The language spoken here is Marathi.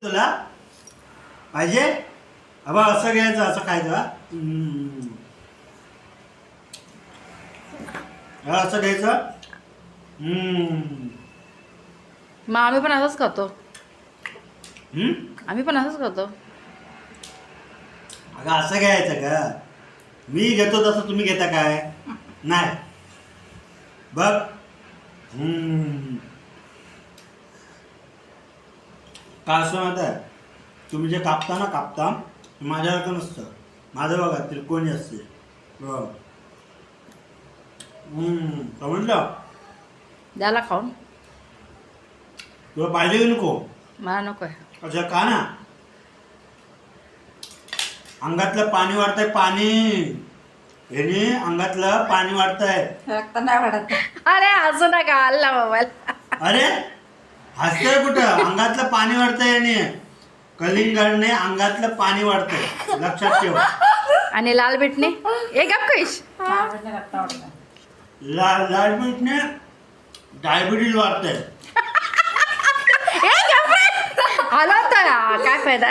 तुला पाहिजे अबा असं घ्यायचं असं खायचं असं घ्यायचं मग आम्ही पण असंच खातो. आम्ही पण असंच खातो. अगं असं घ्यायचं का मी घेतो तसं तुम्ही घेता काय नाही बघ काय असं माहिती आहे तुम्ही जे कापता माझ्यासारखं नसतं माझं बघा त्रिकोणी असते बघ समजलं द्याला खाऊन. तुला पाहिजे की नको मला नकोय. अच्छा का ना अंगातलं पाणी वाढतंय पाणी याने अंगातलं पाणी वाढतंय रक्त नाही वाढत. अरे हसू नका हल्ला मोबाईल. अरे हसतंय कुठं अंगातलं पाणी वाढतंय याने कलिंगडने अंगातलं पाणी वाढतंय लक्षात ठेव. आणि लाल बिटणे एक गप कैश. रक्त वाढत. लाल मीठने डायबिटीज वाढतंय. आला तर काय फायदा.